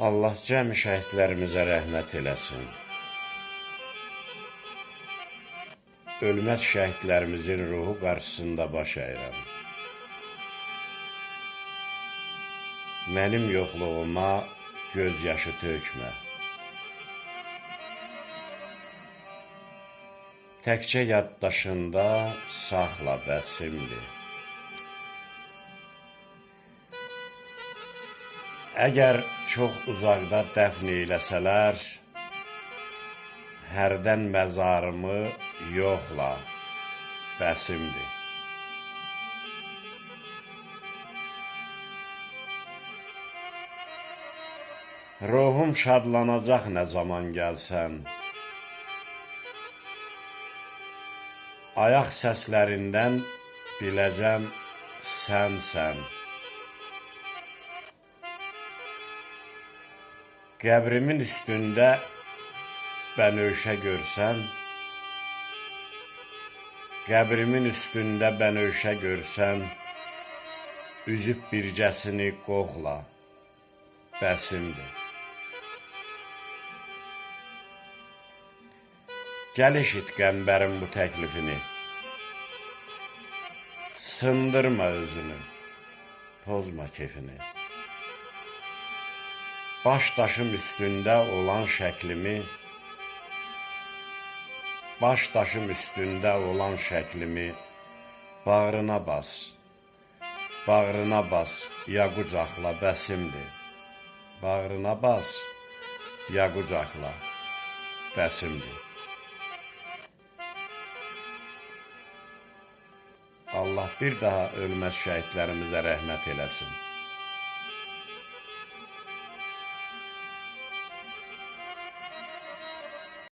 Allah cəmi şəhidlərimizə rəhmət eləsin. Ölməz şəhidlərimizin ruhu qarşısında baş əyirəm. Mənim yoxluğuma göz yaşı tökmə. Təkcə yaddaşında saxla bəsimdir. Əgər çox uzaqda dəfn eyləsələr, hərdən məzarımı yoxla, bəsimdir. Ruhum şadlanacaq nə zaman gəlsən, ayaq səslərindən biləcəm sənsən. Qəbrimin üstündə bənövşə görsən, qəbrimin üstündə bənövşə görsən, üzüb bircəsini qoxla, bəsimdir. Gəl eşit qəmbərin bu təklifini, sındırma özünü, pozma kefini. Baş daşım üstündə olan şəklimi, baş daşım üstündə olan şəklimi bağrına bas, bağrına bas, ya qucaqla, bəsimdir. Bağrına bas, ya qucaqla, bəsimdir. Allah bir daha ölməz şəhidlərimizə rəhmət eləsin.